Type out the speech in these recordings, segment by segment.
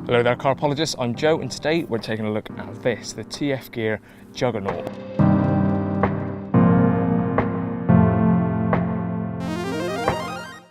Hello there carpologists, I'm Joe and today we're taking a look at this, the TF Gear Juggernaut.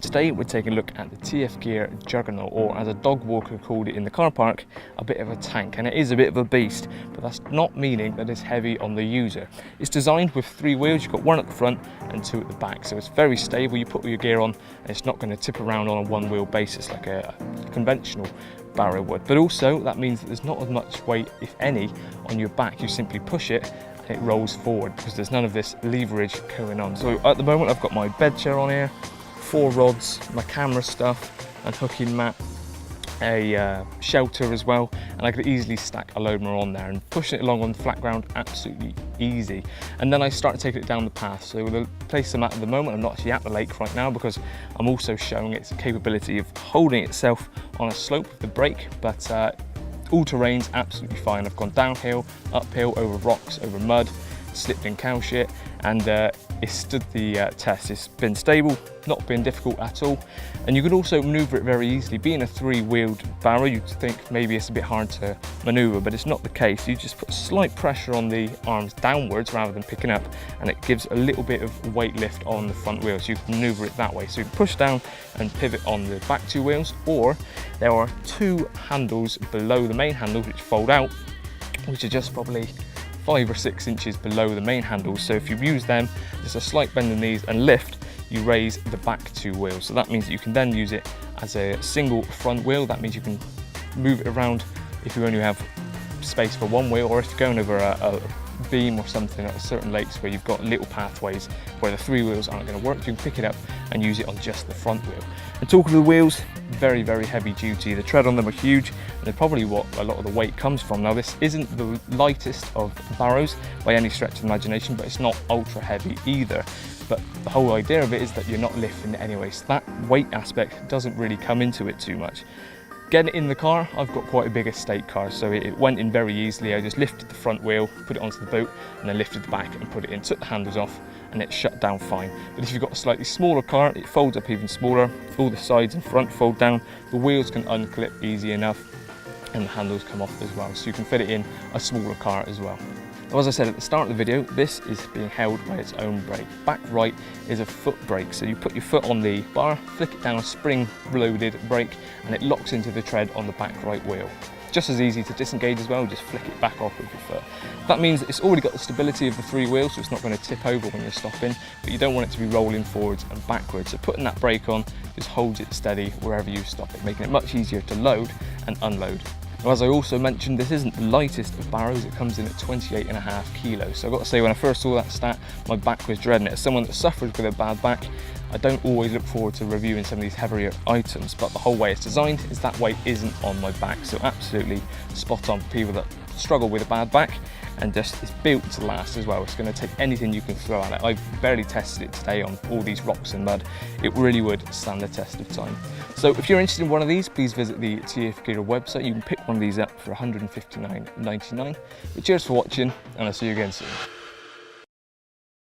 Today we're taking a look at the TF Gear Juggernaut, or as a dog walker called it in the car park, a bit of a tank, and it is a bit of a beast, but that's not meaning that it's heavy on the user. It's designed with 3 wheels, you've got 1 at the front and 2 at the back, so it's very stable. You put all your gear on and it's not going to tip around on a 1-wheel basis like a conventional Barrow would. But also that means that there's not as much weight, if any, on your back. You simply push it and it rolls forward because there's none of this leverage going on. So at the moment I've got my bed chair on here, 4 rods, my camera stuff and hooking mat, a shelter as well, and I could easily stack a load more on there, and pushing it along on the flat ground, absolutely easy. And then I started taking it down the path. So the place I'm at the moment, I'm not actually at the lake right now because I'm also showing its capability of holding itself on a slope with the brake, but all terrain's absolutely fine. I've gone downhill, uphill, over rocks, over mud, slipped in cow shit, and it stood the test. It's been stable, not been difficult at all, and you could also manoeuvre it very easily. Being a 3-wheeled Barrow, you'd think maybe it's a bit hard to manoeuvre, but it's not the case. You just put slight pressure on the arms downwards rather than picking up, and it gives a little bit of weight lift on the front wheel, so you can manoeuvre it that way. So you can push down and pivot on the back 2 wheels, or there are 2 handles below the main handles which fold out, which are just probably 5 or 6 inches below the main handles. So if you use them, just a slight bend in the knees and lift, you raise the back 2 wheels. So that means that you can then use it as a single front wheel. That means you can move it around if you only have space for 1 wheel, or if you're going over a beam or something at certain lakes where you've got little pathways where the 3 wheels aren't going to work, you can pick it up and use it on just the front wheel. And talking of the wheels, very, very heavy duty. The tread on them are huge, and they're probably what a lot of the weight comes from. Now this isn't the lightest of Barrows by any stretch of the imagination, but it's not ultra heavy either. But the whole idea of it is that you're not lifting it anyway, so that weight aspect doesn't really come into it too much. Getting it in the car, I've got quite a big estate car, so it went in very easily. I just lifted the front wheel, put it onto the boot, and then lifted the back and put it in, took the handles off, and it shut down fine. But if you've got a slightly smaller car, it folds up even smaller. All the sides and front fold down, the wheels can unclip easy enough, and the handles come off as well, so you can fit it in a smaller car as well. Now, as I said at the start of the video, this is being held by its own brake. Back right is a foot brake, so you put your foot on the bar, flick it down, a spring-loaded brake, and it locks into the tread on the back right wheel. Just as easy to disengage as well, just flick it back off with your foot. That means it's already got the stability of the 3 wheels, so it's not going to tip over when you're stopping, but you don't want it to be rolling forwards and backwards. So putting that brake on just holds it steady wherever you stop it, making it much easier to load and unload. Now, as I also mentioned, this isn't the lightest of Barrows. It comes in at 28.5 kilos. So I've got to say, when I first saw that stat, my back was dreading it. As someone that suffers with a bad back, I don't always look forward to reviewing some of these heavier items, but the whole way it's designed is that weight isn't on my back. So absolutely spot on for people that struggle with a bad back, and just it's built to last as well. It's going to take anything you can throw at it. I've barely tested it today on all these rocks and mud. It really would stand the test of time. So if you're interested in one of these, please visit the TF Gear website. You can pick one of these up for $159.99. But cheers for watching, and I'll see you again soon.